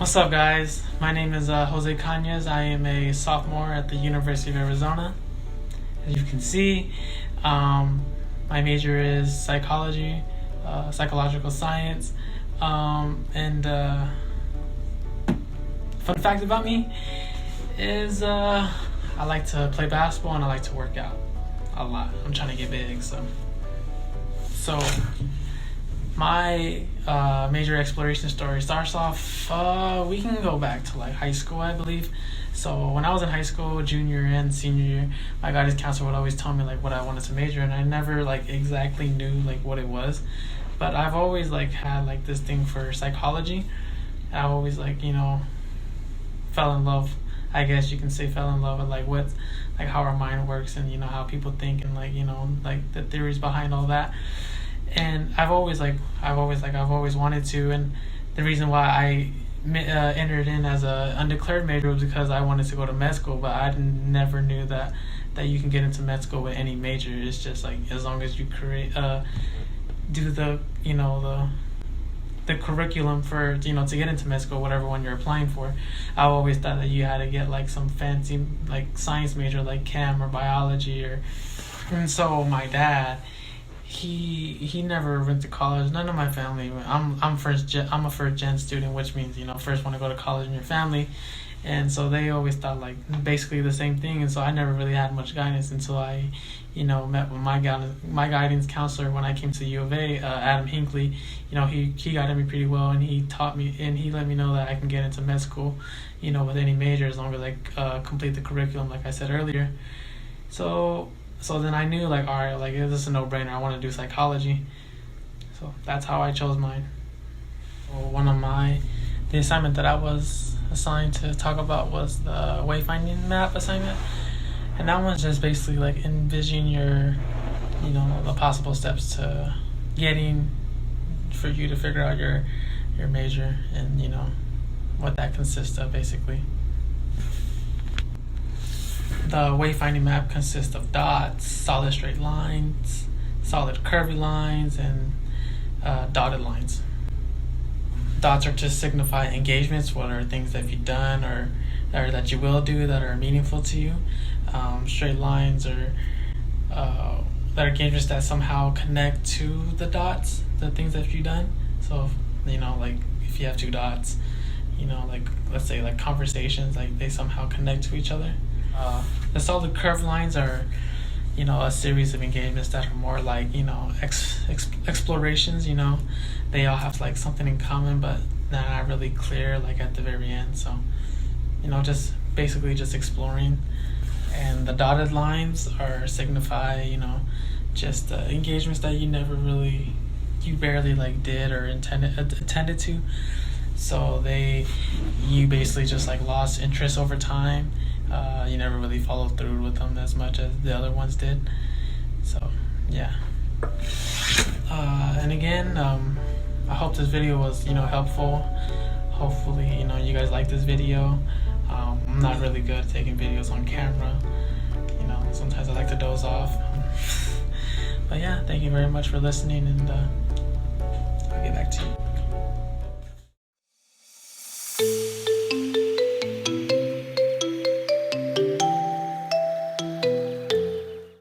What's up, guys? My name is Jose Cañas. I am a sophomore at the University of Arizona. As you can see, my major is psychology, psychological science, and fun fact about me is I like to play basketball and I like to work out a lot. I'm trying to get big, so my major exploration story starts off, we can go back to like high school, I believe. So when I was in high school, junior and senior year, my guidance counselor would always tell me like what I wanted to major, and I never like exactly knew like what it was. But I've always like had like this thing for psychology. I always fell in love, I guess you can say, fell in love with like how our mind works and how people think and like the theories behind all that. And I've always wanted to, and the reason why I entered in as a undeclared major was because I wanted to go to med school, but I never knew that you can get into med school with any major. It's just like as long as you do the curriculum for to get into med school, whatever one you're applying for. I always thought that you had to get like some fancy like science major like chem or biology and so my dad, he never went to college. None of my family. I'm a first gen student, which means first want to go to college in your family, and so they always thought like basically the same thing. And so I never really had much guidance until I met with my guidance counselor when I came to U of A, Adam Hinckley. He guided me pretty well, and he taught me and he let me know that I can get into med school with any major as long as I complete the curriculum like I said earlier. So then I knew like, all right, like this is a no-brainer. I want to do psychology. So that's how I chose mine. So the assignment that I was assigned to talk about was the Wayfinding Map Assignment. And that one's just basically like envision your, the possible steps to for you to figure out your major and, what that consists of basically. The wayfinding map consists of dots, solid straight lines, solid curvy lines, and dotted lines. Dots are to signify engagements, what are things that you've done or that you will do that are meaningful to you. Straight lines are that are engagements that somehow connect to the dots, the things that you've done. So, like if you have two dots, like let's say like conversations, like they somehow connect to each other. The solid curved lines are, a series of engagements that are more like, explorations. They all have like something in common, but they're not really clear like at the very end. So, just basically just exploring. And the dotted lines signify, just engagements that you barely like did or intended to. So you basically just like lost interest over time. You never really followed through with them as much as the other ones did. So yeah. And again, I hope this video was helpful. Hopefully you guys like this video. I'm not really good at taking videos on camera. Sometimes I like to doze off. But yeah, thank you very much for listening, and I'll get back to you.